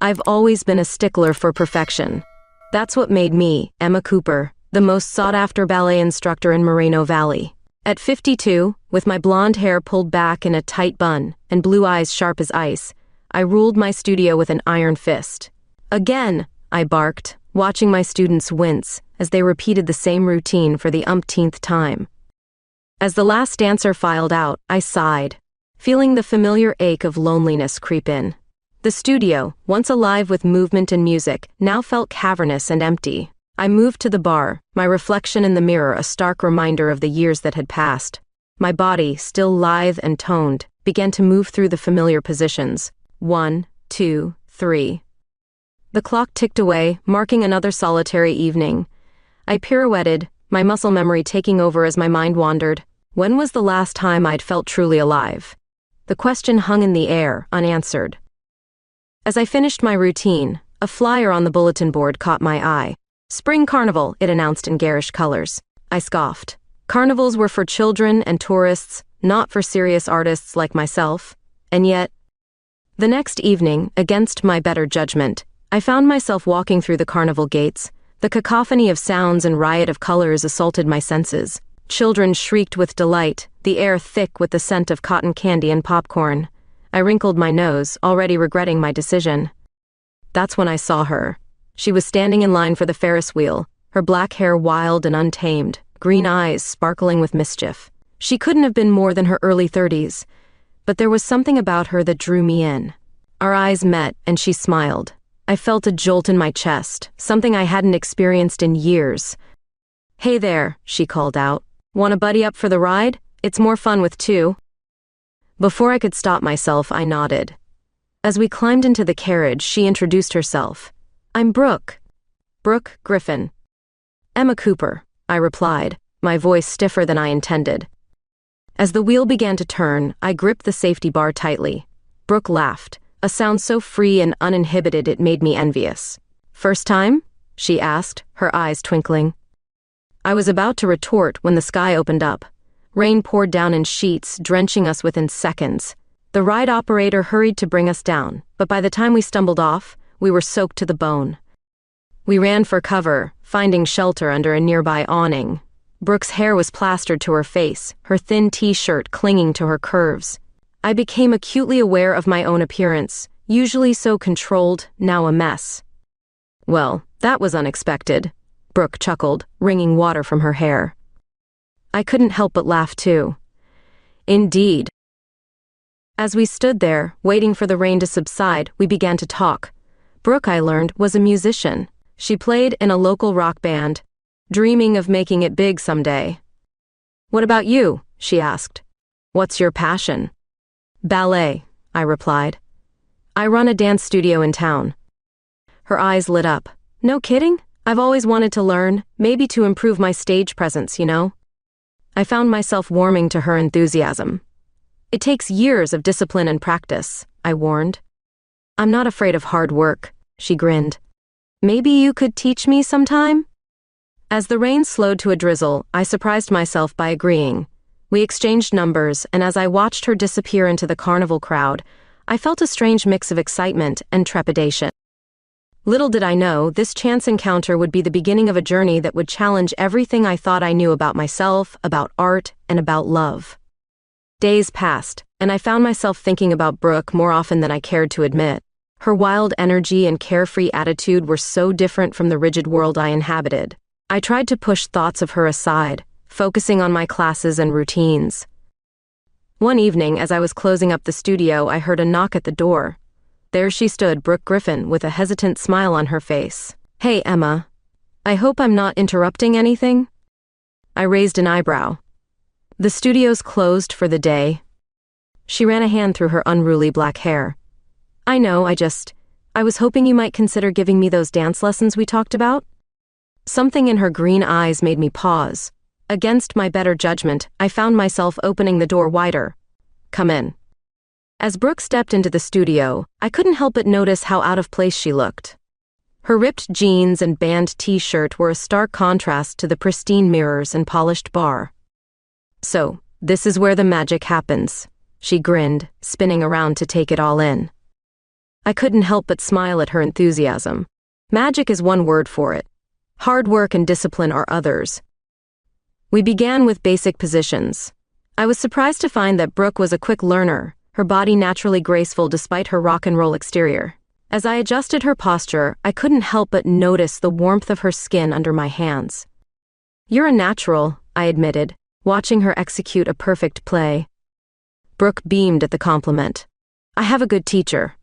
I've always been a stickler for perfection. That's what made me, Emma Cooper, the most sought-after ballet instructor in Moreno Valley. At 52, with my blonde hair pulled back in a tight bun and blue eyes sharp as ice, I ruled my studio with an iron fist. Again, I barked, watching my students wince as they repeated the same routine for the umpteenth time. As the last dancer filed out, I sighed, feeling the familiar ache of loneliness creep in. The studio, once alive with movement and music, now felt cavernous and empty. I moved to the bar, my reflection in the mirror a stark reminder of the years that had passed. My body, still lithe and toned, began to move through the familiar positions. 1, 2, 3. The clock ticked away, marking another solitary evening. I pirouetted, my muscle memory taking over as my mind wandered. When was the last time I'd felt truly alive? The question hung in the air, unanswered. As I finished my routine, a flyer on the bulletin board caught my eye. Spring Carnival, it announced in garish colors. I scoffed. Carnivals were for children and tourists, not for serious artists like myself. And yet, the next evening, against my better judgment, I found myself walking through the carnival gates. The cacophony of sounds and riot of colors assaulted my senses. Children shrieked with delight, the air thick with the scent of cotton candy and popcorn. I wrinkled my nose, already regretting my decision. That's when I saw her. She was standing in line for the Ferris wheel, her black hair wild and untamed, green eyes sparkling with mischief. She couldn't have been more than her early 30s, but there was something about her that drew me in. Our eyes met, and she smiled. I felt a jolt in my chest, something I hadn't experienced in years. "Hey there," she called out. "Want to buddy up for the ride? It's more fun with two." Before I could stop myself, I nodded. As we climbed into the carriage, she introduced herself. "I'm Brooke. Brooke Griffin." "Emma Cooper," I replied, my voice stiffer than I intended. As the wheel began to turn, I gripped the safety bar tightly. Brooke laughed, a sound so free and uninhibited it made me envious. "First time?" she asked, her eyes twinkling. I was about to retort when the sky opened up. Rain poured down in sheets, drenching us within seconds. The ride operator hurried to bring us down, but by the time we stumbled off, we were soaked to the bone. We ran for cover, finding shelter under a nearby awning. Brooke's hair was plastered to her face, her thin t-shirt clinging to her curves. I became acutely aware of my own appearance, usually so controlled, now a mess. "Well, that was unexpected," Brooke chuckled, wringing water from her hair. I couldn't help but laugh too. Indeed. As we stood there, waiting for the rain to subside, we began to talk. Brooke, I learned, was a musician. She played in a local rock band, dreaming of making it big someday. "What about you?" she asked. "What's your passion?" "Ballet," I replied. "I run a dance studio in town." Her eyes lit up. "No kidding? I've always wanted to learn, maybe to improve my stage presence, you know?" I found myself warming to her enthusiasm. "It takes years of discipline and practice," I warned. "I'm not afraid of hard work," she grinned. "Maybe you could teach me sometime?" As the rain slowed to a drizzle, I surprised myself by agreeing. We exchanged numbers, and as I watched her disappear into the carnival crowd, I felt a strange mix of excitement and trepidation. Little did I know, this chance encounter would be the beginning of a journey that would challenge everything I thought I knew about myself, about art, and about love. Days passed, and I found myself thinking about Brooke more often than I cared to admit. Her wild energy and carefree attitude were so different from the rigid world I inhabited. I tried to push thoughts of her aside, focusing on my classes and routines. One evening, as I was closing up the studio, I heard a knock at the door. There she stood, Brooke Griffin, with a hesitant smile on her face. "Hey, Emma. I hope I'm not interrupting anything?" I raised an eyebrow. "The studio's closed for the day." She ran a hand through her unruly black hair. "I know, I was hoping you might consider giving me those dance lessons we talked about." Something in her green eyes made me pause. Against my better judgment, I found myself opening the door wider. "Come in." As Brooke stepped into the studio, I couldn't help but notice how out of place she looked. Her ripped jeans and band t-shirt were a stark contrast to the pristine mirrors and polished bar. "So, this is where the magic happens," she grinned, spinning around to take it all in. I couldn't help but smile at her enthusiasm. Magic is one word for it. Hard work and discipline are others. We began with basic positions. I was surprised to find that Brooke was a quick learner, her body naturally graceful despite her rock and roll exterior. As I adjusted her posture, I couldn't help but notice the warmth of her skin under my hands. "You're a natural," I admitted, watching her execute a perfect play. Brooke beamed at the compliment. "I have a good teacher."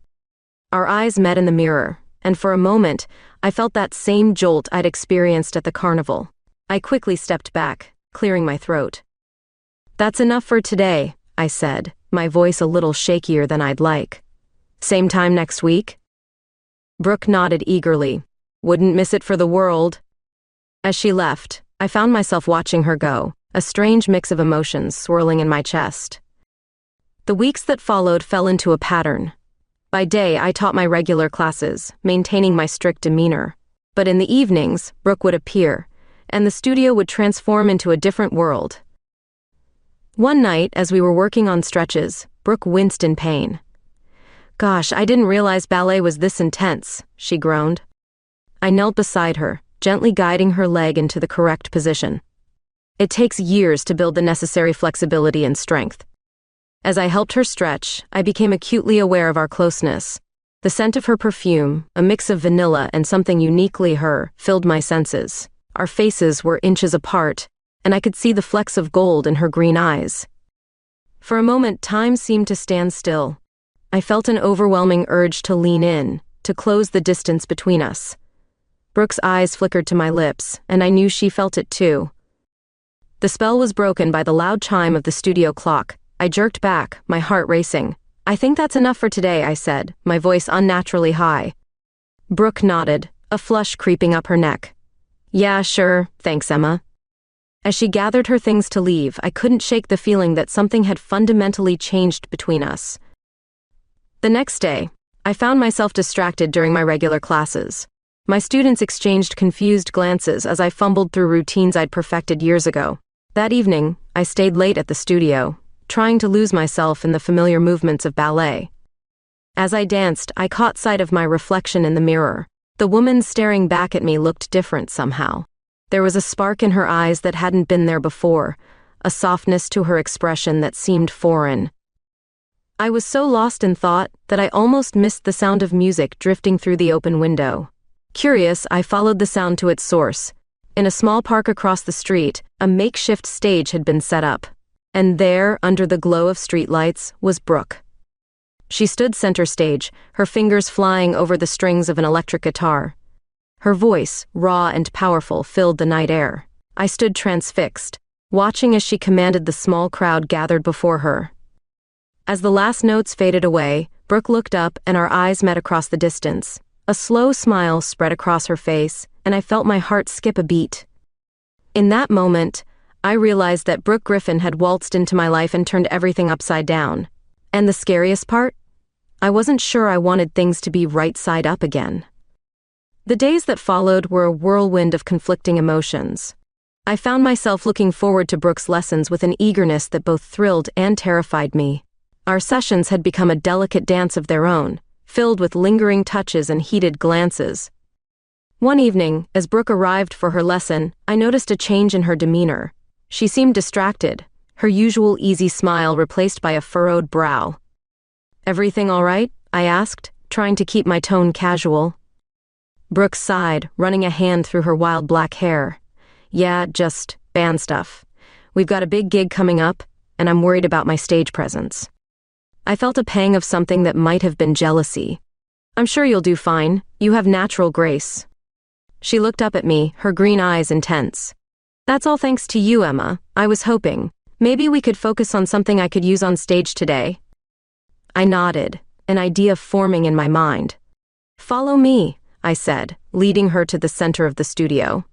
Our eyes met in the mirror, and for a moment, I felt that same jolt I'd experienced at the carnival. I quickly stepped back, clearing my throat. "That's enough for today," I said, my voice a little shakier than I'd like. "Same time next week?" Brooke nodded eagerly. "Wouldn't miss it for the world." As she left, I found myself watching her go, a strange mix of emotions swirling in my chest. The weeks that followed fell into a pattern. By day, I taught my regular classes, maintaining my strict demeanor. But in the evenings, Brooke would appear, and the studio would transform into a different world. One night, as we were working on stretches, Brooke winced in pain. "Gosh, I didn't realize ballet was this intense," she groaned. I knelt beside her, gently guiding her leg into the correct position. It takes years to build the necessary flexibility and strength. As I helped her stretch, I became acutely aware of our closeness. The scent of her perfume, a mix of vanilla and something uniquely her, filled my senses. Our faces were inches apart, and I could see the flecks of gold in her green eyes. For a moment, time seemed to stand still. I felt an overwhelming urge to lean in, to close the distance between us. Brooke's eyes flickered to my lips, and I knew she felt it too. The spell was broken by the loud chime of the studio clock. I jerked back, my heart racing. "I think that's enough for today," I said, my voice unnaturally high. Brooke nodded, a flush creeping up her neck. "Yeah, sure, thanks, Emma." As she gathered her things to leave, I couldn't shake the feeling that something had fundamentally changed between us. The next day, I found myself distracted during my regular classes. My students exchanged confused glances as I fumbled through routines I'd perfected years ago. That evening, I stayed late at the studio, trying to lose myself in the familiar movements of ballet. As I danced, I caught sight of my reflection in the mirror. The woman staring back at me looked different somehow. There was a spark in her eyes that hadn't been there before, a softness to her expression that seemed foreign. I was so lost in thought that I almost missed the sound of music drifting through the open window. Curious, I followed the sound to its source. In a small park across the street, a makeshift stage had been set up. And there, under the glow of streetlights, was Brooke. She stood center stage, her fingers flying over the strings of an electric guitar. Her voice, raw and powerful, filled the night air. I stood transfixed, watching as she commanded the small crowd gathered before her. As the last notes faded away, Brooke looked up and our eyes met across the distance. A slow smile spread across her face, and I felt my heart skip a beat. In that moment, I realized that Brooke Griffin had waltzed into my life and turned everything upside down. And the scariest part? I wasn't sure I wanted things to be right side up again. The days that followed were a whirlwind of conflicting emotions. I found myself looking forward to Brooke's lessons with an eagerness that both thrilled and terrified me. Our sessions had become a delicate dance of their own, filled with lingering touches and heated glances. One evening, as Brooke arrived for her lesson, I noticed a change in her demeanor. She seemed distracted, her usual easy smile replaced by a furrowed brow. "Everything all right?" I asked, trying to keep my tone casual. Brooke sighed, running a hand through her wild black hair. "Yeah, just band stuff. We've got a big gig coming up, and I'm worried about my stage presence." I felt a pang of something that might have been jealousy. "I'm sure you'll do fine. You have natural grace." She looked up at me, her green eyes intense. "That's all thanks to you, Emma. I was hoping. Maybe we could focus on something I could use on stage today." I nodded, an idea forming in my mind. "Follow me," I said, leading her to the center of the studio.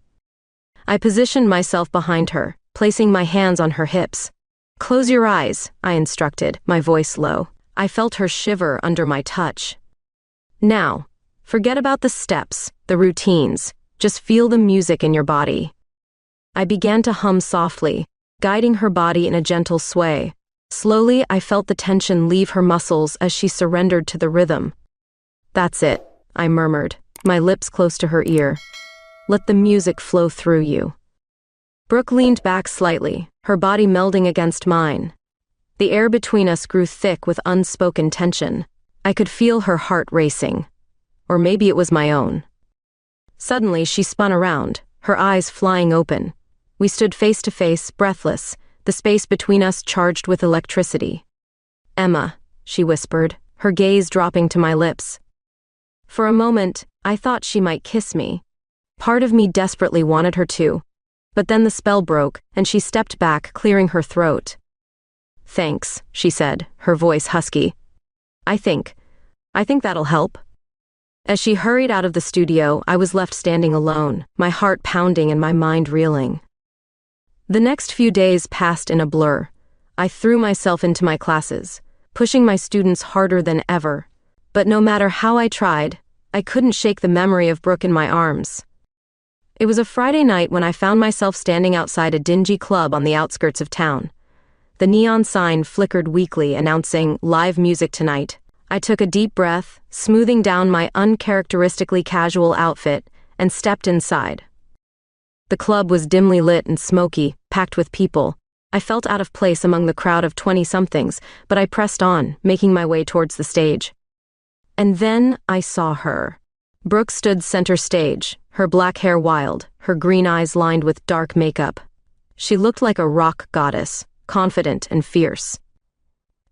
I positioned myself behind her, placing my hands on her hips. "Close your eyes," I instructed, my voice low. I felt her shiver under my touch. "Now, forget about the steps, the routines. Just feel the music in your body." I began to hum softly, guiding her body in a gentle sway. Slowly, I felt the tension leave her muscles as she surrendered to the rhythm. That's it, I murmured, my lips close to her ear. Let the music flow through you. Brooke leaned back slightly, her body melding against mine. The air between us grew thick with unspoken tension. I could feel her heart racing. Or maybe it was my own. Suddenly, she spun around, her eyes flying open. We stood face to face, breathless, the space between us charged with electricity. "Emma," she whispered, her gaze dropping to my lips. For a moment, I thought she might kiss me. Part of me desperately wanted her to. But then the spell broke, and she stepped back, clearing her throat. "Thanks," she said, her voice husky. I think that'll help." As she hurried out of the studio, I was left standing alone, my heart pounding and my mind reeling. The next few days passed in a blur. I threw myself into my classes, pushing my students harder than ever. But no matter how I tried, I couldn't shake the memory of Brooke in my arms. It was a Friday night when I found myself standing outside a dingy club on the outskirts of town. The neon sign flickered weakly, announcing live music tonight. I took a deep breath, smoothing down my uncharacteristically casual outfit, and stepped inside. The club was dimly lit and smoky, packed with people. I felt out of place among the crowd of 20-somethings, but I pressed on, making my way towards the stage. And then I saw her. Brooke stood center stage, her black hair wild, her green eyes lined with dark makeup. She looked like a rock goddess, confident and fierce.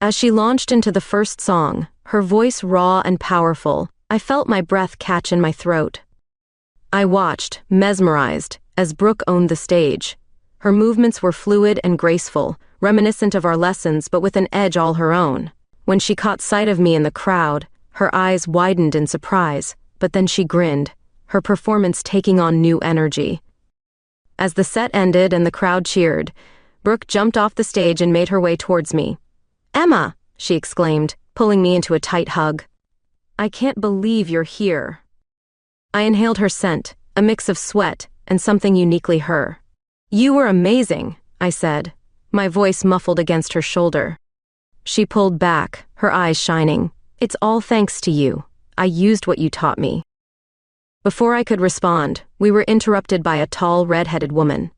As she launched into the first song, her voice raw and powerful, I felt my breath catch in my throat. I watched, mesmerized, as Brooke owned the stage. Her movements were fluid and graceful, reminiscent of our lessons but with an edge all her own. When she caught sight of me in the crowd, her eyes widened in surprise, but then she grinned, her performance taking on new energy. As the set ended and the crowd cheered, Brooke jumped off the stage and made her way towards me. "Emma!" she exclaimed, pulling me into a tight hug. "I can't believe you're here." I inhaled her scent, a mix of sweat and something uniquely her. "You were amazing," I said, my voice muffled against her shoulder. She pulled back, her eyes shining. "It's all thanks to you. I used what you taught me." Before I could respond, we were interrupted by a tall, red-headed woman.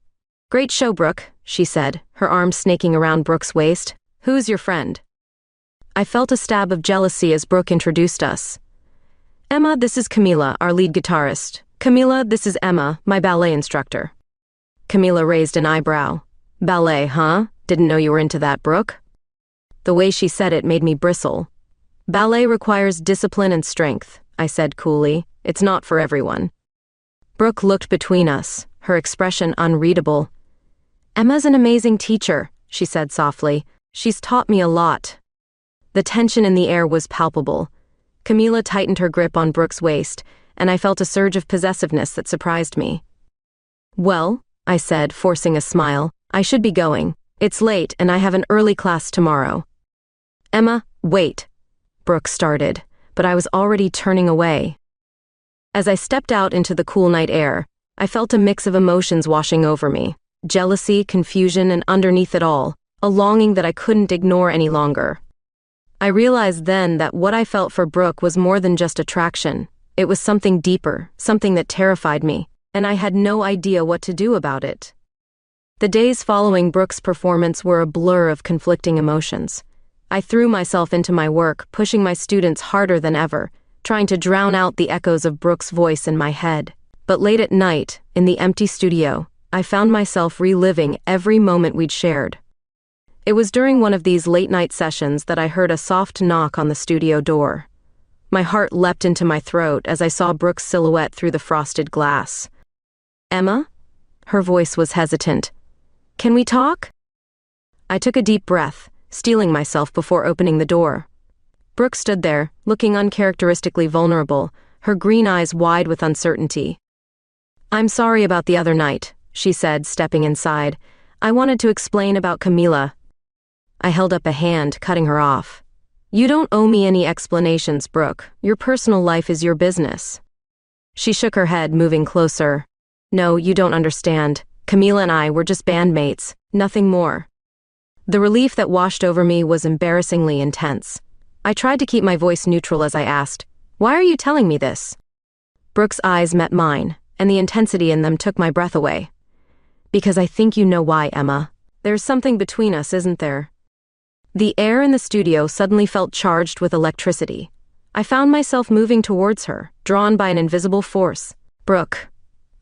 "Great show, Brooke," she said, her arm snaking around Brooke's waist. "Who's your friend?" I felt a stab of jealousy as Brooke introduced us. "Emma, this is Camila, our lead guitarist. Camila, this is Emma, my ballet instructor." Camila raised an eyebrow. "Ballet, huh? Didn't know you were into that, Brooke." The way she said it made me bristle. "Ballet requires discipline and strength," I said coolly. "It's not for everyone." Brooke looked between us, her expression unreadable. "Emma's an amazing teacher," she said softly. "She's taught me a lot." The tension in the air was palpable. Camila tightened her grip on Brooke's waist, and I felt a surge of possessiveness that surprised me. "Well," I said, forcing a smile, "I should be going. It's late and I have an early class tomorrow." "Emma, wait," Brooke started, but I was already turning away. As I stepped out into the cool night air, I felt a mix of emotions washing over me. Jealousy, confusion, and underneath it all, a longing that I couldn't ignore any longer. I realized then that what I felt for Brooke was more than just attraction. It was something deeper, something that terrified me, and I had no idea what to do about it. The days following Brooke's performance were a blur of conflicting emotions. I threw myself into my work, pushing my students harder than ever, trying to drown out the echoes of Brooke's voice in my head. But late at night, in the empty studio, I found myself reliving every moment we'd shared. It was during one of these late-night sessions that I heard a soft knock on the studio door. My heart leapt into my throat as I saw Brooke's silhouette through the frosted glass. "Emma?" Her voice was hesitant. "Can we talk?" I took a deep breath, steeling myself before opening the door. Brooke stood there, looking uncharacteristically vulnerable, her green eyes wide with uncertainty. "I'm sorry about the other night," she said, stepping inside. "I wanted to explain about Camila." I held up a hand, cutting her off. "You don't owe me any explanations, Brooke. Your personal life is your business." She shook her head, moving closer. "No, you don't understand. Camila and I were just bandmates, nothing more." The relief that washed over me was embarrassingly intense. I tried to keep my voice neutral as I asked, Why are you telling me this? Brooke's eyes met mine, and the intensity in them took my breath away. Because I think you know why, Emma. There's something between us, isn't there? The air in the studio suddenly felt charged with electricity. I found myself moving towards her, drawn by an invisible force. Brooke,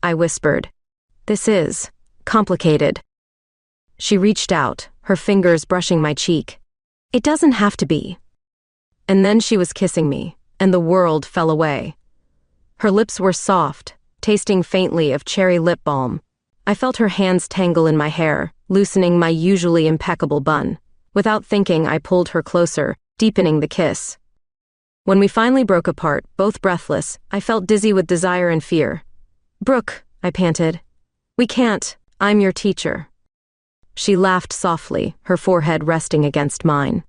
I whispered. This is complicated. She reached out, her fingers brushing my cheek. It doesn't have to be. And then she was kissing me, and the world fell away. Her lips were soft, tasting faintly of cherry lip balm. I felt her hands tangle in my hair, loosening my usually impeccable bun. Without thinking, I pulled her closer, deepening the kiss. When we finally broke apart, both breathless, I felt dizzy with desire and fear. Brooke, I panted. We can't. I'm your teacher. She laughed softly, her forehead resting against mine.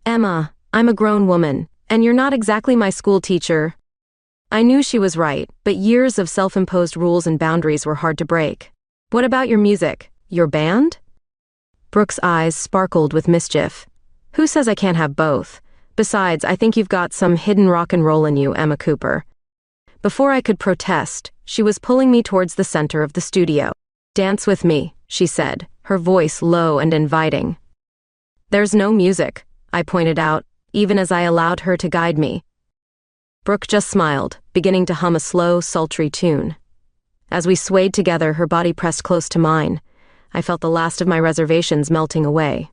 Emma, I'm a grown woman, and you're not exactly my school teacher. I knew she was right, but years of self-imposed rules and boundaries were hard to break. What about your music? Your band? Brooke's eyes sparkled with mischief. Who says I can't have both? Besides, I think you've got some hidden rock and roll in you, Emma Cooper. Before I could protest, she was pulling me towards the center of the studio. Dance with me, she said, her voice low and inviting. There's no music, I pointed out, even as I allowed her to guide me. Brooke just smiled, beginning to hum a slow, sultry tune. As we swayed together, her body pressed close to mine. I felt the last of my reservations melting away.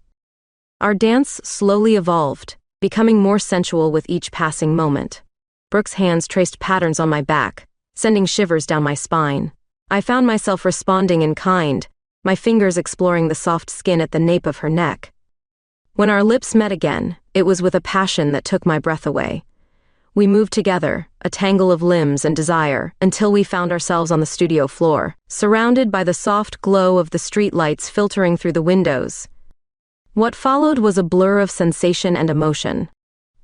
Our dance slowly evolved, becoming more sensual with each passing moment. Brooke's hands traced patterns on my back, sending shivers down my spine. I found myself responding in kind, my fingers exploring the soft skin at the nape of her neck. When our lips met again, it was with a passion that took my breath away. We moved together, a tangle of limbs and desire, until we found ourselves on the studio floor, surrounded by the soft glow of the street lights filtering through the windows. What followed was a blur of sensation and emotion.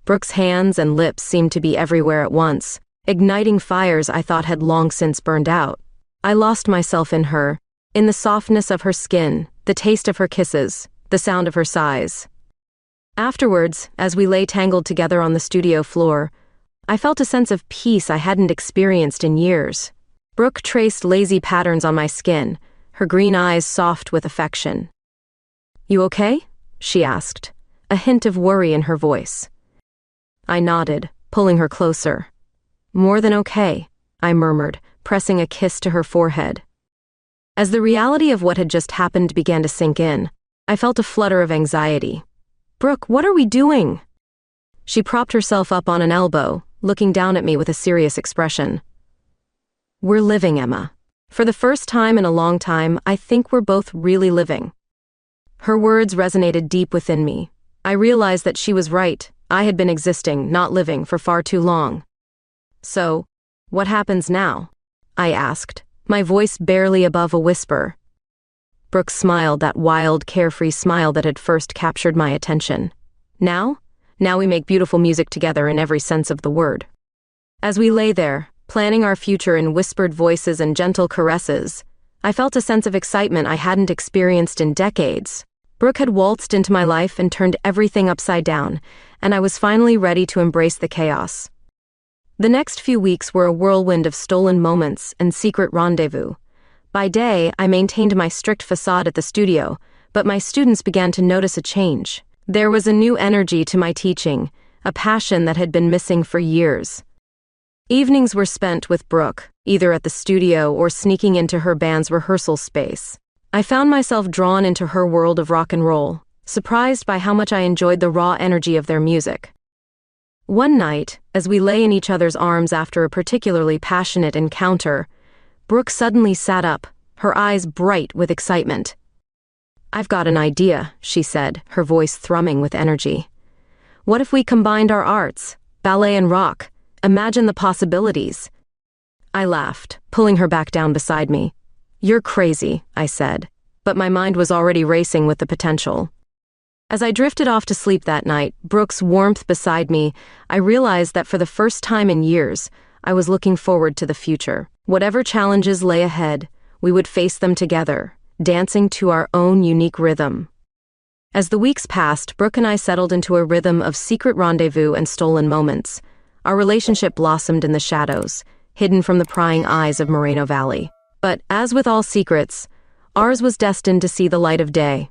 Brooke's hands and lips seemed to be everywhere at once, igniting fires I thought had long since burned out. I lost myself in her, in the softness of her skin, the taste of her kisses, the sound of her sighs. Afterwards, as we lay tangled together on the studio floor, I felt a sense of peace I hadn't experienced in years. Brooke traced lazy patterns on my skin, her green eyes soft with affection. You okay? She asked, a hint of worry in her voice. I nodded, pulling her closer. More than okay, I murmured, pressing a kiss to her forehead. As the reality of what had just happened began to sink in, I felt a flutter of anxiety. Brooke, what are we doing? She propped herself up on an elbow, looking down at me with a serious expression. We're living, Emma. For the first time in a long time, I think we're both really living. Her words resonated deep within me. I realized that she was right. I had been existing, not living, for far too long. So, what happens now? I asked, my voice barely above a whisper. Brooke smiled, that wild, carefree smile that had first captured my attention. Now we make beautiful music together in every sense of the word. As we lay there, planning our future in whispered voices and gentle caresses, I felt a sense of excitement I hadn't experienced in decades. Brooke had waltzed into my life and turned everything upside down, and I was finally ready to embrace the chaos. The next few weeks were a whirlwind of stolen moments and secret rendezvous. By day, I maintained my strict facade at the studio, but my students began to notice a change. There was a new energy to my teaching, a passion that had been missing for years. Evenings were spent with Brooke, either at the studio or sneaking into her band's rehearsal space. I found myself drawn into her world of rock and roll, surprised by how much I enjoyed the raw energy of their music. One night, as we lay in each other's arms after a particularly passionate encounter, Brooke suddenly sat up, her eyes bright with excitement. I've got an idea, she said, her voice thrumming with energy. What if we combined our arts, ballet and rock? Imagine the possibilities. I laughed, pulling her back down beside me. You're crazy, I said, but my mind was already racing with the potential. As I drifted off to sleep that night, Brooke's warmth beside me, I realized that for the first time in years, I was looking forward to the future. Whatever challenges lay ahead, we would face them together, dancing to our own unique rhythm. As the weeks passed, Brooke and I settled into a rhythm of secret rendezvous and stolen moments. Our relationship blossomed in the shadows, hidden from the prying eyes of Moreno Valley. But, as with all secrets, ours was destined to see the light of day.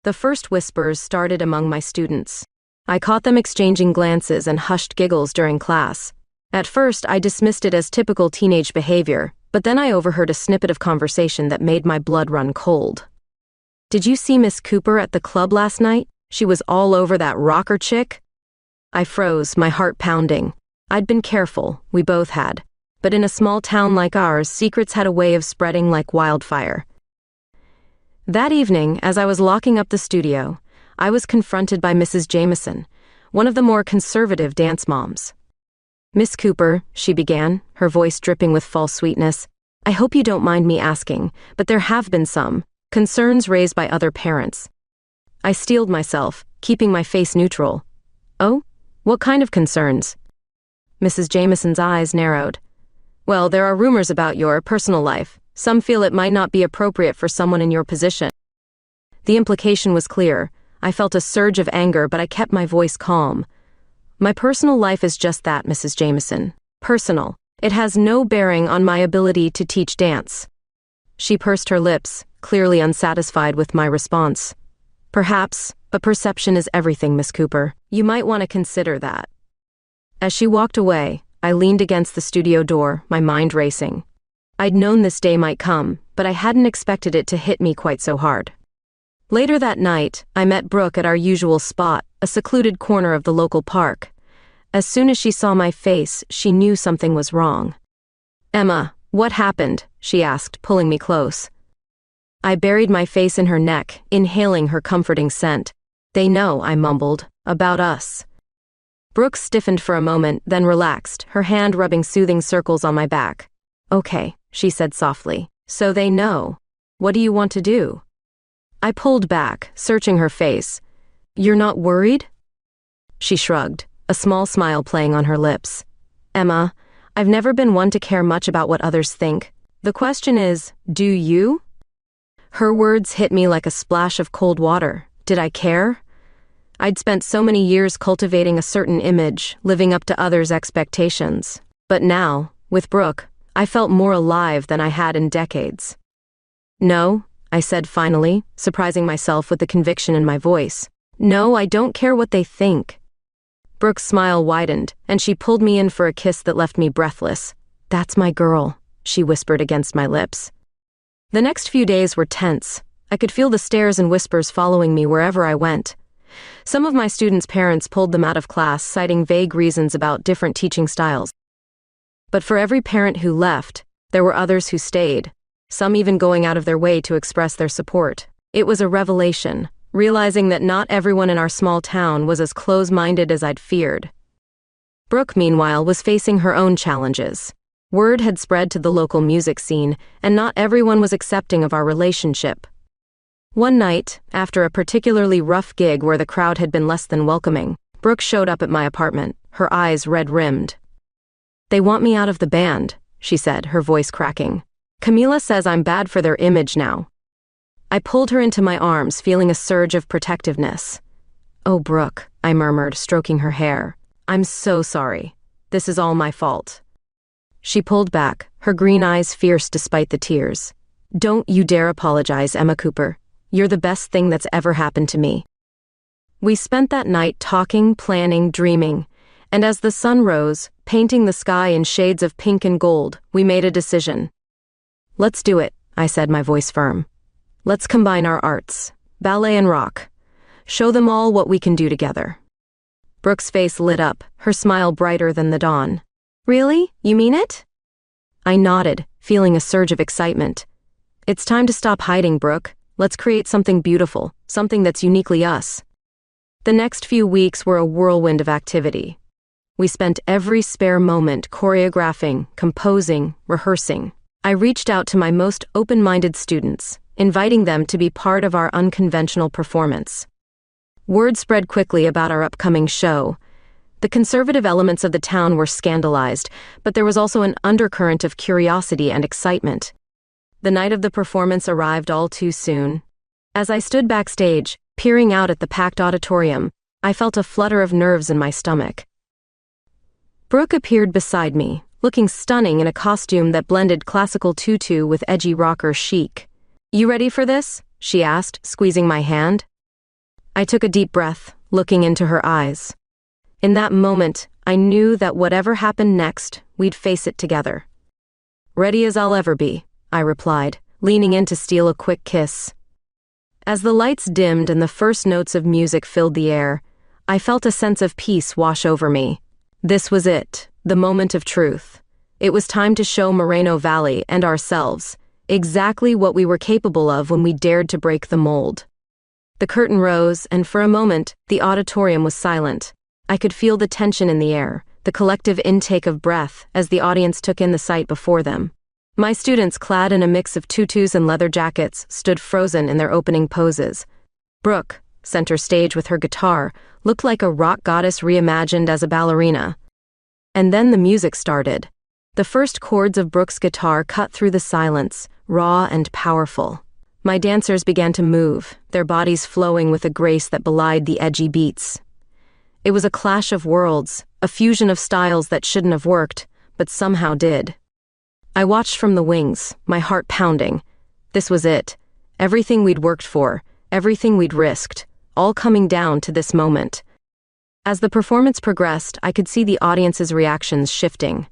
The first whispers started among my students. I caught them exchanging glances and hushed giggles during class. At first, I dismissed it as typical teenage behavior, but then I overheard a snippet of conversation that made my blood run cold. "Did you see Miss Cooper at the club last night? She was all over that rocker chick." I froze, my heart pounding. I'd been careful, we both had. But in a small town like ours, secrets had a way of spreading like wildfire. That evening, as I was locking up the studio, I was confronted by Mrs. Jameson, one of the more conservative dance moms. "Miss Cooper," she began, her voice dripping with false sweetness, "I hope you don't mind me asking, but there have been some concerns raised by other parents." I steeled myself, keeping my face neutral. "Oh? What kind of concerns?" Mrs. Jameson's eyes narrowed. "Well, there are rumors about your personal life. Some feel it might not be appropriate for someone in your position." The implication was clear. I felt a surge of anger, but I kept my voice calm. "My personal life is just that, Mrs. Jameson. Personal. It has no bearing on my ability to teach dance." She pursed her lips, clearly unsatisfied with my response. "Perhaps, but perception is everything, Miss Cooper. You might want to consider that." As she walked away, I leaned against the studio door, my mind racing. I'd known this day might come, but I hadn't expected it to hit me quite so hard. Later that night, I met Brooke at our usual spot, a secluded corner of the local park. As soon as she saw my face, she knew something was wrong. "Emma, what happened?" she asked, pulling me close. I buried my face in her neck, inhaling her comforting scent. "They know," I mumbled, "about us." Brooke stiffened for a moment, then relaxed, her hand rubbing soothing circles on my back. "Okay," she said softly. "So they know. What do you want to do?" I pulled back, searching her face. "You're not worried?" She shrugged, a small smile playing on her lips. "Emma, I've never been one to care much about what others think. The question is, do you?" Her words hit me like a splash of cold water. Did I care? I'd spent so many years cultivating a certain image, living up to others' expectations. But now, with Brooke, I felt more alive than I had in decades. "No," I said finally, surprising myself with the conviction in my voice. "No, I don't care what they think." Brooke's smile widened, and she pulled me in for a kiss that left me breathless. "That's my girl," she whispered against my lips. The next few days were tense. I could feel the stares and whispers following me wherever I went. Some of my students' parents pulled them out of class, citing vague reasons about different teaching styles. But for every parent who left, there were others who stayed, some even going out of their way to express their support. It was a revelation, realizing that not everyone in our small town was as close-minded as I'd feared. Brooke, meanwhile, was facing her own challenges. Word had spread to the local music scene, and not everyone was accepting of our relationship. One night, after a particularly rough gig where the crowd had been less than welcoming, Brooke showed up at my apartment, her eyes red-rimmed. "They want me out of the band," she said, her voice cracking. "Camila says I'm bad for their image now." I pulled her into my arms, feeling a surge of protectiveness. "Oh, Brooke," I murmured, stroking her hair. "I'm so sorry. This is all my fault." She pulled back, her green eyes fierce despite the tears. "Don't you dare apologize, Emma Cooper. You're the best thing that's ever happened to me." We spent that night talking, planning, dreaming, and as the sun rose, painting the sky in shades of pink and gold, we made a decision. "Let's do it," I said, my voice firm. "Let's combine our arts, ballet and rock. Show them all what we can do together." Brooke's face lit up, her smile brighter than the dawn. "Really? You mean it?" I nodded, feeling a surge of excitement. "It's time to stop hiding, Brooke. Let's create something beautiful, something that's uniquely us." The next few weeks were a whirlwind of activity. We spent every spare moment choreographing, composing, rehearsing. I reached out to my most open-minded students, inviting them to be part of our unconventional performance. Word spread quickly about our upcoming show. The conservative elements of the town were scandalized, but there was also an undercurrent of curiosity and excitement. The night of the performance arrived all too soon. As I stood backstage, peering out at the packed auditorium, I felt a flutter of nerves in my stomach. Brooke appeared beside me, looking stunning in a costume that blended classical tutu with edgy rocker chic. "You ready for this?" she asked, squeezing my hand. I took a deep breath, looking into her eyes. In that moment, I knew that whatever happened next, we'd face it together. "Ready as I'll ever be," I replied, leaning in to steal a quick kiss. As the lights dimmed and the first notes of music filled the air, I felt a sense of peace wash over me. This was it, the moment of truth. It was time to show Moreno Valley and ourselves exactly what we were capable of when we dared to break the mold. The curtain rose, and for a moment, the auditorium was silent. I could feel the tension in the air, the collective intake of breath as the audience took in the sight before them. My students, clad in a mix of tutus and leather jackets, stood frozen in their opening poses. Brooke, center stage with her guitar, looked like a rock goddess reimagined as a ballerina. And then the music started. The first chords of Brooke's guitar cut through the silence, raw and powerful. My dancers began to move, their bodies flowing with a grace that belied the edgy beats. It was a clash of worlds, a fusion of styles that shouldn't have worked, but somehow did. I watched from the wings, my heart pounding. This was it. Everything we'd worked for, everything we'd risked, all coming down to this moment. As the performance progressed, I could see the audience's reactions shifting.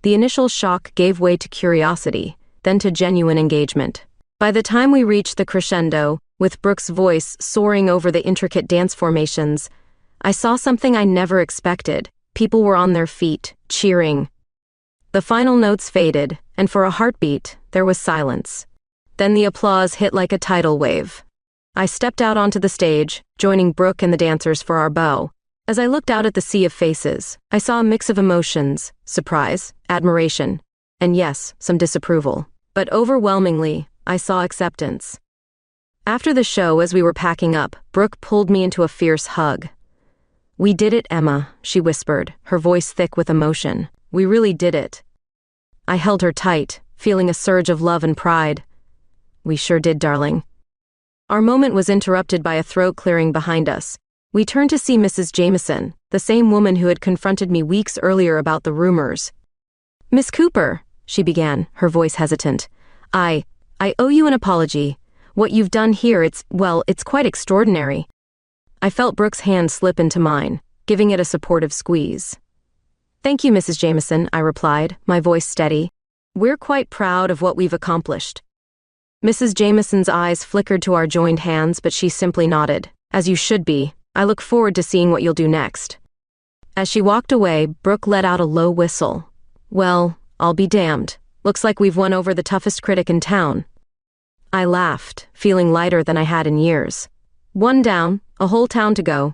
The initial shock gave way to curiosity, then to genuine engagement. By the time we reached the crescendo, with Brooke's voice soaring over the intricate dance formations, I saw something I never expected. People were on their feet, cheering. The final notes faded, and for a heartbeat, there was silence. Then the applause hit like a tidal wave. I stepped out onto the stage, joining Brooke and the dancers for our bow. As I looked out at the sea of faces, I saw a mix of emotions: surprise, admiration, and yes, some disapproval. But overwhelmingly, I saw acceptance. After the show, as we were packing up, Brooke pulled me into a fierce hug. "We did it, Emma," she whispered, her voice thick with emotion. "We really did it." I held her tight, feeling a surge of love and pride. "We sure did, darling." Our moment was interrupted by a throat clearing behind us. We turned to see Mrs. Jameson, the same woman who had confronted me weeks earlier about the rumors. "Miss Cooper," she began, her voice hesitant. I owe you an apology. What you've done here, it's quite extraordinary." I felt Brooke's hand slip into mine, giving it a supportive squeeze. "Thank you, Mrs. Jameson," I replied, my voice steady. "We're quite proud of what we've accomplished." Mrs. Jameson's eyes flickered to our joined hands, but she simply nodded. "As you should be. I look forward to seeing what you'll do next." As she walked away, Brooke let out a low whistle. "Well, I'll be damned. Looks like we've won over the toughest critic in town." I laughed, feeling lighter than I had in years. One down, a whole town to go.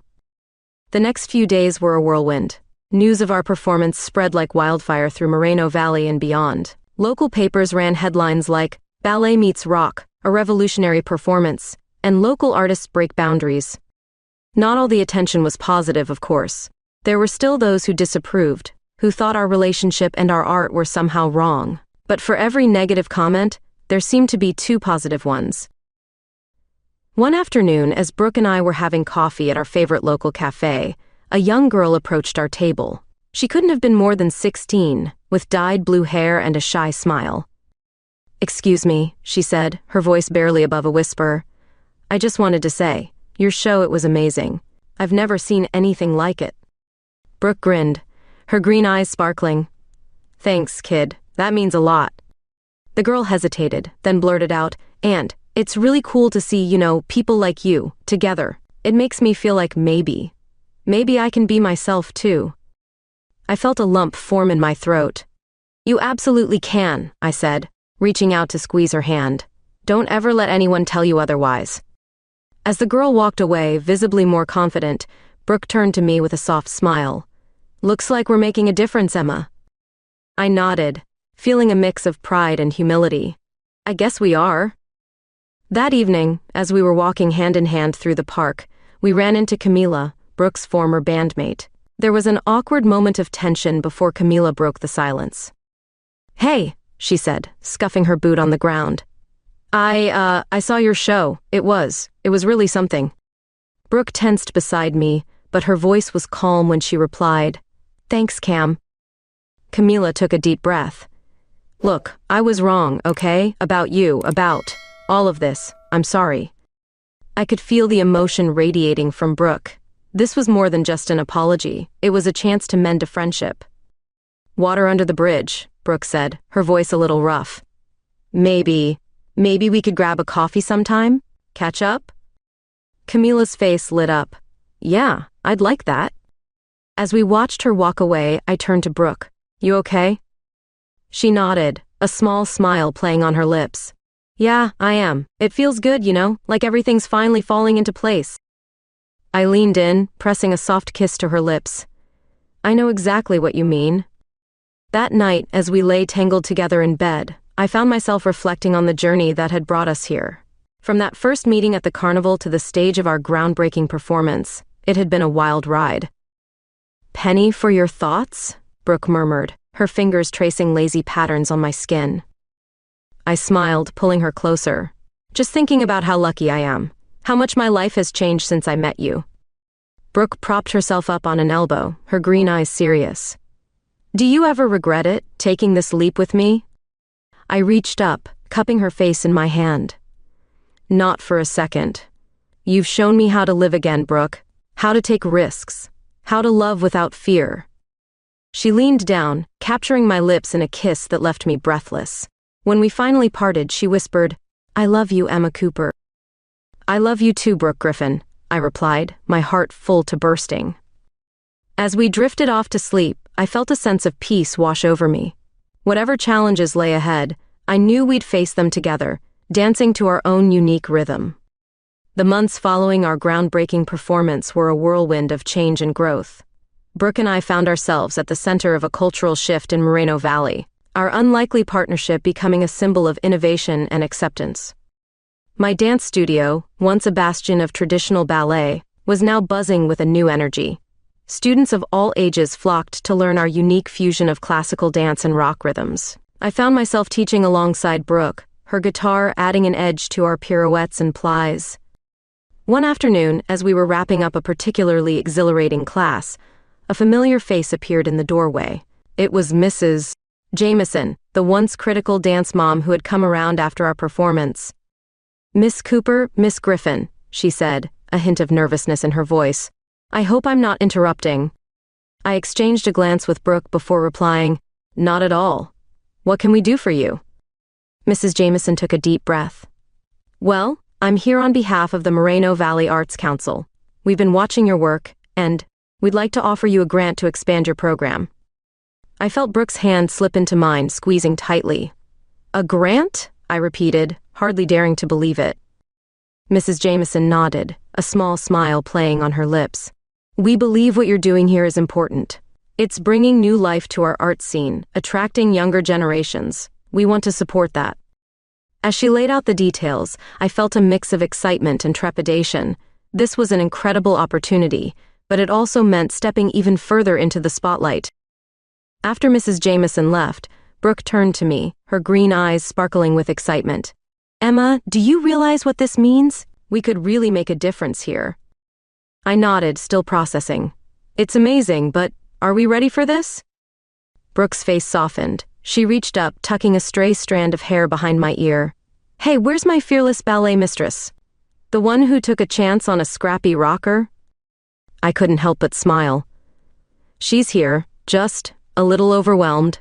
The next few days were a whirlwind. News of our performance spread like wildfire through Moreno Valley and beyond. Local papers ran headlines like, "Ballet meets rock, a revolutionary performance," and "Local artists break boundaries." Not all the attention was positive, of course. There were still those who disapproved, who thought our relationship and our art were somehow wrong. But for every negative comment, there seemed to be two positive ones. One afternoon, as Brooke and I were having coffee at our favorite local cafe, a young girl approached our table. She couldn't have been more than 16, with dyed blue hair and a shy smile. "Excuse me," she said, her voice barely above a whisper. "I just wanted to say, your show, it was amazing. I've never seen anything like it." Brooke grinned, her green eyes sparkling. "Thanks, kid. That means a lot." The girl hesitated, then blurted out, "And it's really cool to see, people like you, together. It makes me feel like maybe I can be myself too." I felt a lump form in my throat. "You absolutely can," I said, reaching out to squeeze her hand. "Don't ever let anyone tell you otherwise." As the girl walked away, visibly more confident, Brooke turned to me with a soft smile. "Looks like we're making a difference, Emma." I nodded, feeling a mix of pride and humility. "I guess we are." That evening, as we were walking hand in hand through the park, we ran into Camila, Brooke's former bandmate. There was an awkward moment of tension before Camila broke the silence. "Hey," she said, scuffing her boot on the ground. I saw your show. It was really something." Brooke tensed beside me, but her voice was calm when she replied, "Thanks, Cam." Camila took a deep breath. Look, I was wrong, okay? About you, about all of this. I'm sorry. I could feel the emotion radiating from Brooke. This was more than just an apology. It was a chance to mend a friendship. Water under the bridge, Brooke said, her voice a little rough. Maybe we could grab a coffee sometime? Catch up? Camila's face lit up. Yeah, I'd like that. As we watched her walk away, I turned to Brooke. You okay? She nodded, a small smile playing on her lips. Yeah, I am. It feels good, like everything's finally falling into place. I leaned in, pressing a soft kiss to her lips. I know exactly what you mean. That night, as we lay tangled together in bed, I found myself reflecting on the journey that had brought us here. From that first meeting at the carnival to the stage of our groundbreaking performance, it had been a wild ride. Penny for your thoughts? Brooke murmured, her fingers tracing lazy patterns on my skin. I smiled, pulling her closer. Just thinking about how lucky I am. How much my life has changed since I met you. Brooke propped herself up on an elbow, her green eyes serious. Do you ever regret it, taking this leap with me? I reached up, cupping her face in my hand. Not for a second. You've shown me how to live again, Brooke. How to take risks. How to love without fear. She leaned down, capturing my lips in a kiss that left me breathless. When we finally parted, she whispered, I love you, Emma Cooper. I love you too, Brooke Griffin, I replied, my heart full to bursting. As we drifted off to sleep, I felt a sense of peace wash over me. Whatever challenges lay ahead, I knew we'd face them together, dancing to our own unique rhythm. The months following our groundbreaking performance were a whirlwind of change and growth. Brooke and I found ourselves at the center of a cultural shift in Moreno Valley, our unlikely partnership becoming a symbol of innovation and acceptance. My dance studio, once a bastion of traditional ballet, was now buzzing with a new energy. Students of all ages flocked to learn our unique fusion of classical dance and rock rhythms. I found myself teaching alongside Brooke, her guitar adding an edge to our pirouettes and plies. One afternoon, as we were wrapping up a particularly exhilarating class, a familiar face appeared in the doorway. It was Mrs. Jameson, the once critical dance mom who had come around after our performance. Miss Cooper, Miss Griffin, she said, a hint of nervousness in her voice. I hope I'm not interrupting. I exchanged a glance with Brooke before replying, Not at all. What can we do for you? Mrs. Jameson took a deep breath. Well, I'm here on behalf of the Moreno Valley Arts Council. We've been watching your work, and we'd like to offer you a grant to expand your program. I felt Brooke's hand slip into mine, squeezing tightly. A grant? I repeated, hardly daring to believe it. Mrs. Jameson nodded, a small smile playing on her lips. We believe what you're doing here is important. It's bringing new life to our art scene, attracting younger generations. We want to support that. As she laid out the details, I felt a mix of excitement and trepidation. This was an incredible opportunity, but it also meant stepping even further into the spotlight. After Mrs. Jameson left, Brooke turned to me, her green eyes sparkling with excitement. Emma, do you realize what this means? We could really make a difference here. I nodded, still processing. It's amazing, but are we ready for this? Brooke's face softened. She reached up, tucking a stray strand of hair behind my ear. Hey, where's my fearless ballet mistress? The one who took a chance on a scrappy rocker? I couldn't help but smile. She's here, just a little overwhelmed.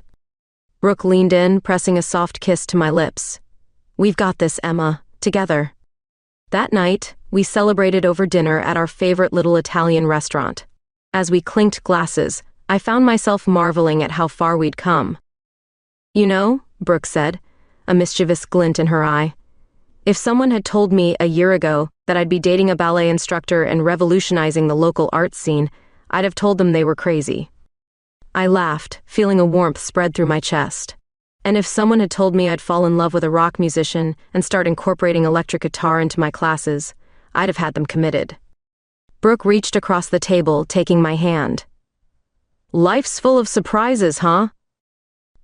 Brooke leaned in, pressing a soft kiss to my lips. We've got this, Emma, together. That night, we celebrated over dinner at our favorite little Italian restaurant. As we clinked glasses, I found myself marveling at how far we'd come. You know, Brooke said, a mischievous glint in her eye. If someone had told me a year ago that I'd be dating a ballet instructor and revolutionizing the local art scene, I'd have told them they were crazy. I laughed, feeling a warmth spread through my chest. And if someone had told me I'd fall in love with a rock musician and start incorporating electric guitar into my classes, I'd have had them committed. Brooke reached across the table, taking my hand. Life's full of surprises, huh?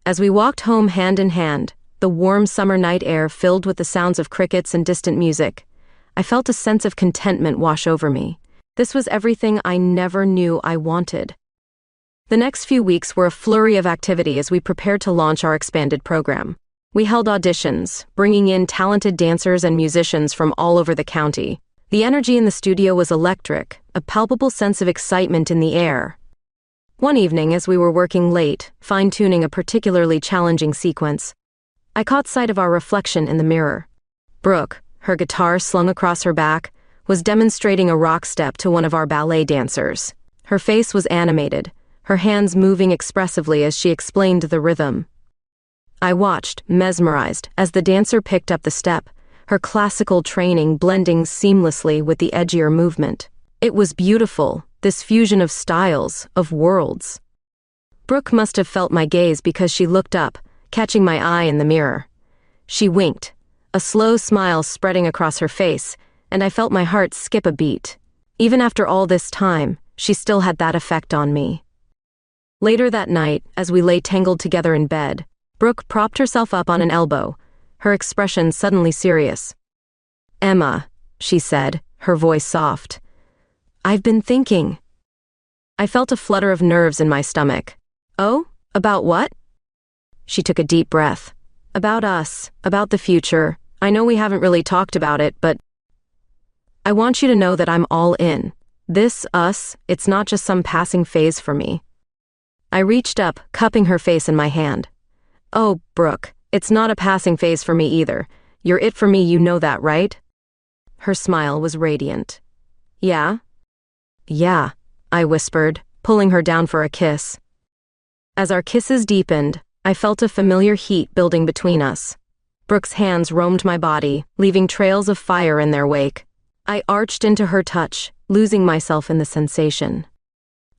As we walked home hand in hand, the warm summer night air filled with the sounds of crickets and distant music, I felt a sense of contentment wash over me. This was everything I never knew I wanted. The next few weeks were a flurry of activity as we prepared to launch our expanded program. We held auditions, bringing in talented dancers and musicians from all over the county. The energy in the studio was electric, a palpable sense of excitement in the air. One evening, as we were working late, fine-tuning a particularly challenging sequence, I caught sight of our reflection in the mirror. Brooke, her guitar slung across her back, was demonstrating a rock step to one of our ballet dancers. Her face was animated, her hands moving expressively as she explained the rhythm. I watched, mesmerized, as the dancer picked up the step, her classical training blending seamlessly with the edgier movement. It was beautiful, this fusion of styles, of worlds. Brooke must have felt my gaze because she looked up, catching my eye in the mirror. She winked, a slow smile spreading across her face, and I felt my heart skip a beat. Even after all this time, she still had that effect on me. Later that night, as we lay tangled together in bed, Brooke propped herself up on an elbow, her expression suddenly serious. "Emma," she said, her voice soft. "I've been thinking." I felt a flutter of nerves in my stomach. "Oh? About what?" She took a deep breath. "About us, about the future. I know we haven't really talked about it, but I want you to know that I'm all in. This, us, it's not just some passing phase for me." I reached up, cupping her face in my hand. "Oh, Brooke, it's not a passing phase for me either. You're it for me, you know that, right?" Her smile was radiant. "Yeah?" "Yeah," I whispered, pulling her down for a kiss. As our kisses deepened, I felt a familiar heat building between us. Brooke's hands roamed my body, leaving trails of fire in their wake. I arched into her touch, losing myself in the sensation.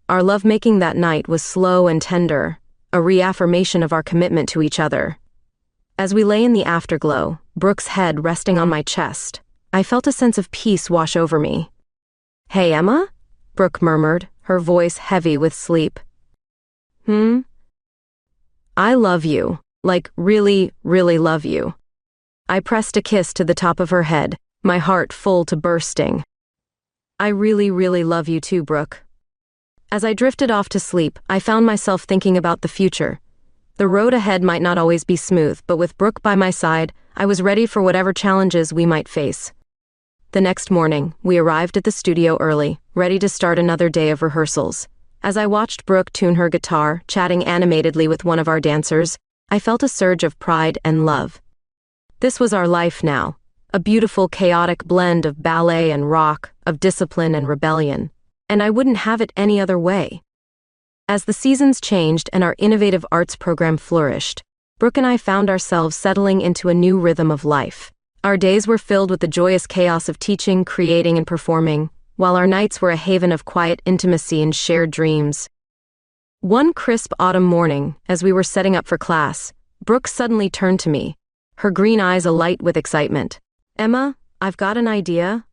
Our lovemaking that night was slow and tender, a reaffirmation of our commitment to each other. As we lay in the afterglow, Brooke's head resting on my chest, I felt a sense of peace wash over me. "Hey, Emma?" Brooke murmured, her voice heavy with sleep. "I love you. Like, really, really love you." I pressed a kiss to the top of her head, my heart full to bursting. "I really, really love you too, Brooke." As I drifted off to sleep, I found myself thinking about the future. The road ahead might not always be smooth, but with Brooke by my side, I was ready for whatever challenges we might face. The next morning, we arrived at the studio early, ready to start another day of rehearsals. As I watched Brooke tune her guitar, chatting animatedly with one of our dancers, I felt a surge of pride and love. This was our life now, a beautiful, chaotic blend of ballet and rock, of discipline and rebellion. And I wouldn't have it any other way. As the seasons changed and our innovative arts program flourished, Brooke and I found ourselves settling into a new rhythm of life. Our days were filled with the joyous chaos of teaching, creating, and performing, while our nights were a haven of quiet intimacy and shared dreams. One crisp autumn morning, as we were setting up for class, Brooke suddenly turned to me, her green eyes alight with excitement. "Emma, I've got an idea."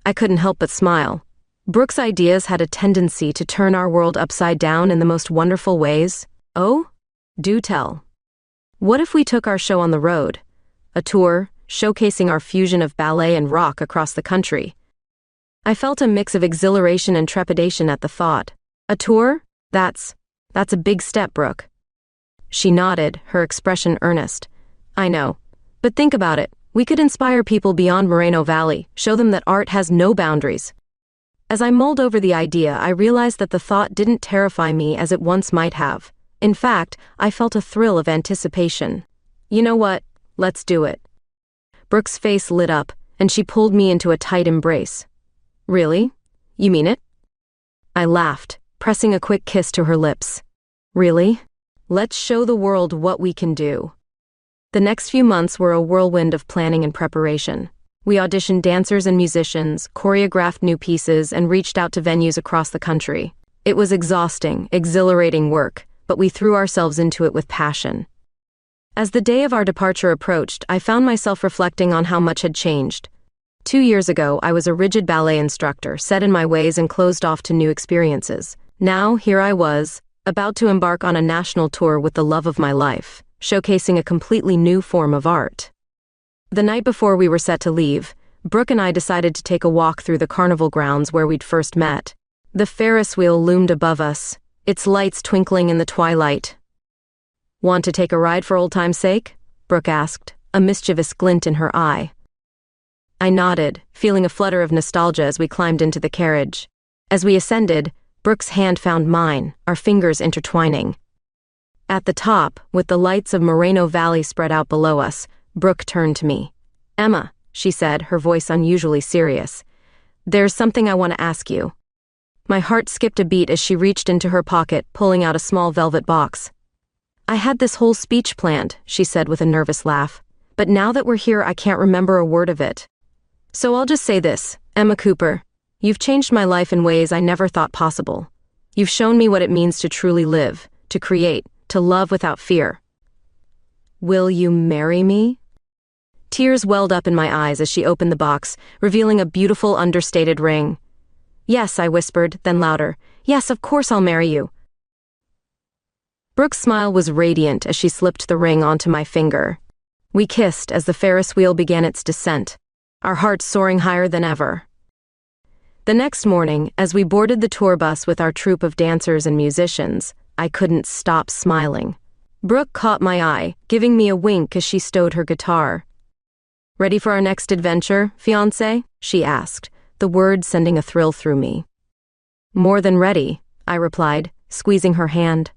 I couldn't help but smile. Brooke's ideas had a tendency to turn our world upside down in the most wonderful ways. "Oh? Do tell." "What if we took our show on the road? A tour, showcasing our fusion of ballet and rock across the country." I felt a mix of exhilaration and trepidation at the thought. "A tour? That's a big step, Brooke." She nodded, her expression earnest. "I know. But think about it. We could inspire people beyond Moreno Valley, show them that art has no boundaries." As I mulled over the idea, I realized that the thought didn't terrify me as it once might have. In fact, I felt a thrill of anticipation. "You know what? Let's do it." Brooke's face lit up, and she pulled me into a tight embrace. "Really? You mean it?" I laughed, pressing a quick kiss to her lips. "Really? Let's show the world what we can do." The next few months were a whirlwind of planning and preparation. We auditioned dancers and musicians, choreographed new pieces, and reached out to venues across the country. It was exhausting, exhilarating work, but we threw ourselves into it with passion. As the day of our departure approached, I found myself reflecting on how much had changed. 2 years ago, I was a rigid ballet instructor, set in my ways and closed off to new experiences. Now, here I was, about to embark on a national tour with the love of my life, showcasing a completely new form of art. The night before we were set to leave, Brooke and I decided to take a walk through the carnival grounds where we'd first met. The Ferris wheel loomed above us, its lights twinkling in the twilight. "Want to take a ride for old time's sake?" Brooke asked, a mischievous glint in her eye. I nodded, feeling a flutter of nostalgia as we climbed into the carriage. As we ascended, Brooke's hand found mine, our fingers intertwining. At the top, with the lights of Moreno Valley spread out below us, Brooke turned to me. "Emma," she said, her voice unusually serious, "there's something I want to ask you." My heart skipped a beat as she reached into her pocket, pulling out a small velvet box. "I had this whole speech planned," she said with a nervous laugh, "but now that we're here I can't remember a word of it. So I'll just say this, Emma Cooper, you've changed my life in ways I never thought possible. You've shown me what it means to truly live, to create, to love without fear." "Will you marry me?" Tears welled up in my eyes as she opened the box, revealing a beautiful understated ring. "Yes," I whispered, then louder, "Yes, of course I'll marry you." Brooke's smile was radiant as she slipped the ring onto my finger. We kissed as the Ferris wheel began its descent, our hearts soaring higher than ever. The next morning, as we boarded the tour bus with our troupe of dancers and musicians, I couldn't stop smiling. Brooke caught my eye, giving me a wink as she stowed her guitar. "Ready for our next adventure, fiancé?" she asked, the words sending a thrill through me. "More than ready," I replied, squeezing her hand.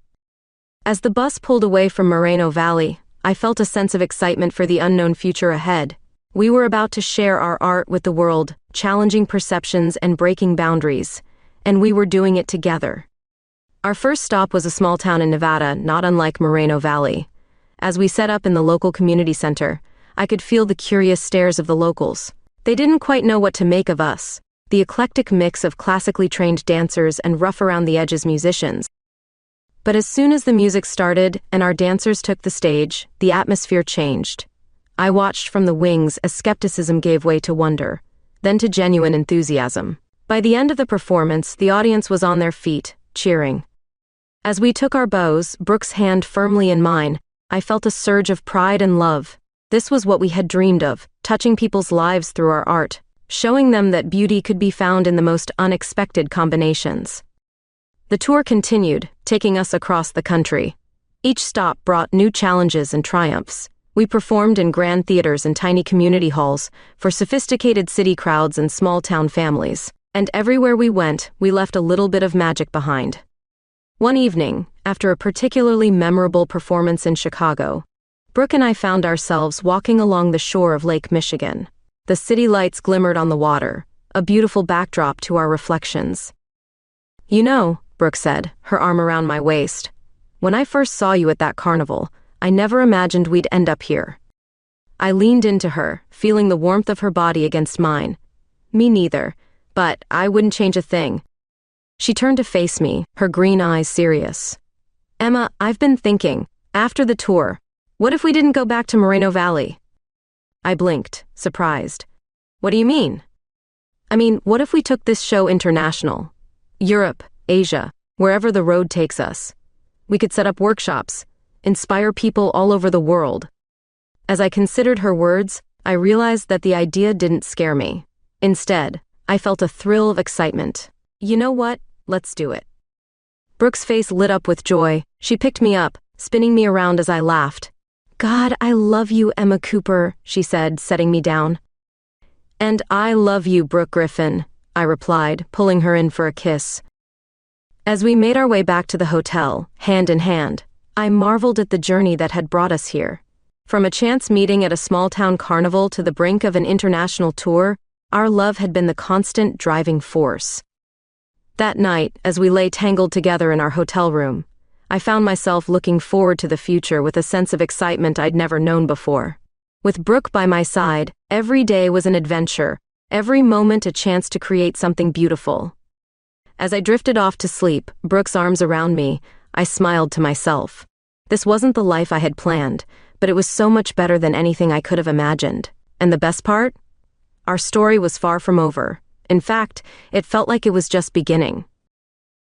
As the bus pulled away from Moreno Valley, I felt a sense of excitement for the unknown future ahead. We were about to share our art with the world, challenging perceptions and breaking boundaries, and we were doing it together. Our first stop was a small town in Nevada, not unlike Moreno Valley. As we set up in the local community center, I could feel the curious stares of the locals. They didn't quite know what to make of us, the eclectic mix of classically trained dancers and rough-around-the-edges musicians. But as soon as the music started and our dancers took the stage, the atmosphere changed. I watched from the wings as skepticism gave way to wonder, then to genuine enthusiasm. By the end of the performance, the audience was on their feet, cheering. As we took our bows, Brooke's hand firmly in mine, I felt a surge of pride and love. This was what we had dreamed of, touching people's lives through our art, showing them that beauty could be found in the most unexpected combinations. The tour continued, taking us across the country. Each stop brought new challenges and triumphs. We performed in grand theaters and tiny community halls, for sophisticated city crowds and small-town families. And everywhere we went, we left a little bit of magic behind. One evening, after a particularly memorable performance in Chicago, Brooke and I found ourselves walking along the shore of Lake Michigan. The city lights glimmered on the water, a beautiful backdrop to our reflections. "You know," Brooke said, her arm around my waist, "when I first saw you at that carnival, I never imagined we'd end up here." I leaned into her, feeling the warmth of her body against mine. "Me neither, but I wouldn't change a thing." She turned to face me, her green eyes serious. "Emma, I've been thinking, after the tour, what if we didn't go back to Moreno Valley?" I blinked, surprised. "What do you mean?" "I mean, what if we took this show international? Europe, Asia, wherever the road takes us. We could set up workshops, inspire people all over the world." As I considered her words, I realized that the idea didn't scare me. Instead, I felt a thrill of excitement. "You know what? Let's do it." Brooke's face lit up with joy. She picked me up, spinning me around as I laughed. "God, I love you, Emma Cooper," she said, setting me down. "And I love you, Brooke Griffin," I replied, pulling her in for a kiss. As we made our way back to the hotel, hand in hand, I marveled at the journey that had brought us here. From a chance meeting at a small-town carnival to the brink of an international tour, our love had been the constant driving force. That night, as we lay tangled together in our hotel room, I found myself looking forward to the future with a sense of excitement I'd never known before. With Brooke by my side, every day was an adventure, every moment a chance to create something beautiful. As I drifted off to sleep, Brooke's arms around me, I smiled to myself. This wasn't the life I had planned, but it was so much better than anything I could have imagined. And the best part? Our story was far from over. In fact, it felt like it was just beginning.